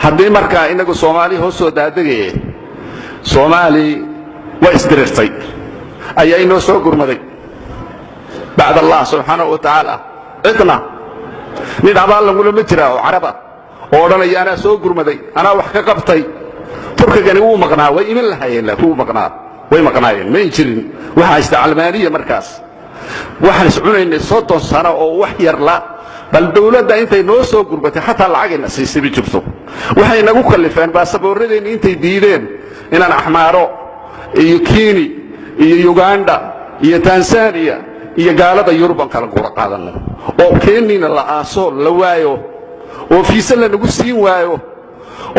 haddii markaa inagu Soomaali hoos soo daadagay Soomaali waa isdirirtay ayaa inoo soo gurmaday بعد الله سبحانه وتعالى cidna mid abaal lagu ma jira oo caraba oo dhanay ana soo gurmaday ana wax ka qabtay turkigani uu maqnaa way imin lahaayeen la ku maqnaa way maqnaayeen ma jirin waxa isticmaalmaaniya markaas waxaan iscunaynay 30 sano oo wax yar la bal dawladda intay noo soo gurbatay hatta lacagina siisay jirto waxay nagu kallifeen baasaboorradeen intay diideen inaan axmaaro iyo Kenya iyo Uganda iyo Tanzania iyo gaalada Yurban kala gura qaadano oo Kenya la aaso la waayo oo fiisa la nagu siin waayo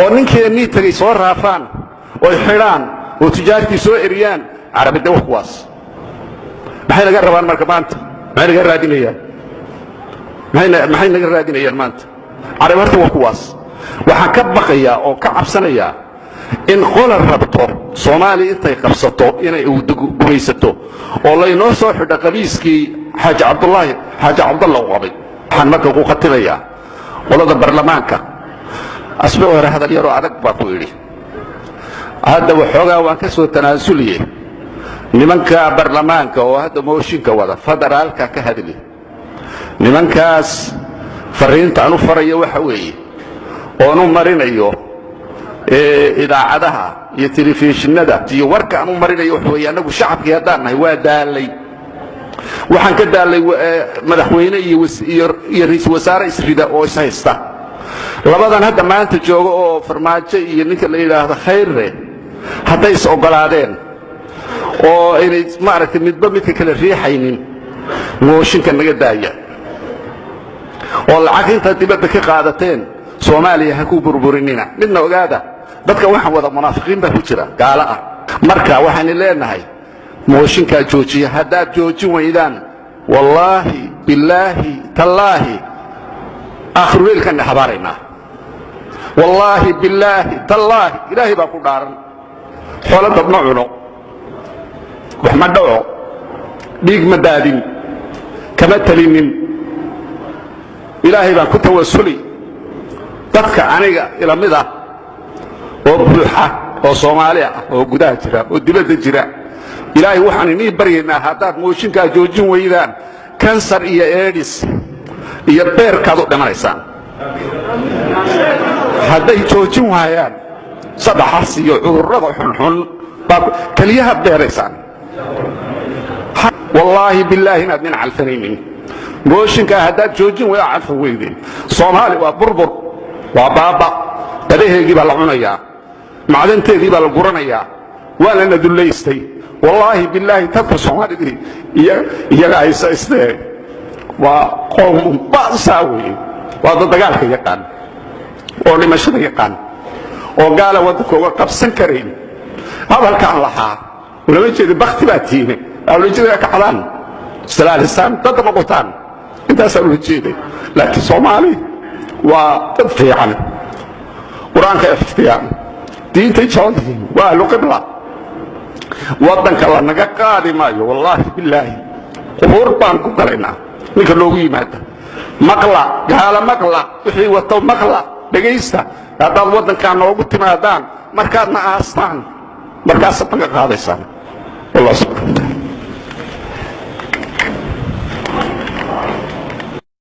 oo ninkeennii tagay soo raafaan oo xiraan oo tijaartii soo eriyaan carabida wax kuwaas maxay naga rabaan marka maanta maxay naga raadinayaan maxay naga raadinayaan maanta carab horta wax kuwaas waxaan ka baqayaa oo ka cabsanayaa in qola rabto Soomaali intay qabsato inay u gumaysato oo la inoo soo xidha qabiiskii Xaaji Cabdullah Wadi waxaan marka ku khatimayaa qolada baarlamaanka asbuuc hore hadal yar oo adag baa ku yiri hadda waxoogaa waan ka soo tanaasuliyay nimanka baarlamaanka oo hadda mooshinka wada federaalka ka hadli nimankaas fariinta aanu farayo waxa weeye oo nu marinayo idaacadaha iyo telefishinada iyo warka aanu marinayo waxa weeye anagu shacabkii haddaanahay waa daalay waxaan ka daalay madaxweyne iyo ra'iisul wasaare isrida oo is haysta labadan hadda maanta jooga oo farmaajo iyo ninka la yiraahdo Khayre hadday is ogolaadeen oo inay maaragtay midba midka kale riixaynin mooshinka naga daaya oo lacag inta dibadda ka qaadateen Soomaaliya ha ku burburinina midna ogaada dadka waxaan wada munaafiqiin baa ku jira gaala ah marka waxaan leenahay mooshinka joojiya haddaad joojin weydaan wallahi billahi tallahi akhirweelkan habarayna wallahi billahi tallahi ilaahi baa ku dhaaran xoolo dad ma cuno wax ma dhaco dhiig ma daadin kama talinin ilaahi baa ku tawassuli dadka aniga ila mid ah oo buuxa oo Soomaali ah oo gudaha jira oo dibadda jira ilaahi waxaan inii baryaynaa haddaad mooshinka joojin weydaan kansar iyo AIDS iyo beerkaad u dhimanaysaan hadday joojin waayaan sabaxas iyo cudurrada xunxun kaliyaha beeraysaan wallahi billahi inaad min calfanaynin mooshinka haddaad joojin weeyaan calfan weydeen Soomaali waa burbur waa baaba badaheegii baa la cunayaa macdanteedii baa la guranayaa waa la naduleystay wallahi billahi tabka Soomaalidii iyaga ay saystay waa qoom baasawi waa dagaalka yaqaan oo dhimashada yaqaan oo gaala wadkooga qabsan kareen hadalkan lahaa wala jeedo baqti baatiine awla jeedo ka xalaan salaalisan dad ma qotaan intaas awla jeedo laakiin Soomaali waa dad fiican quraanka iftiyaan diinta jawdi waa luqibla wadanka la naga qaadi maayo wallahi billahi qubur baan ku galayna ninka loogu yimaado maqla gaala maqla wixii wato maqla dhageysta haddaad wadanka noogu timaadaan markaadna aastaan markaas aad naga qaadaysaan wallah subhanahu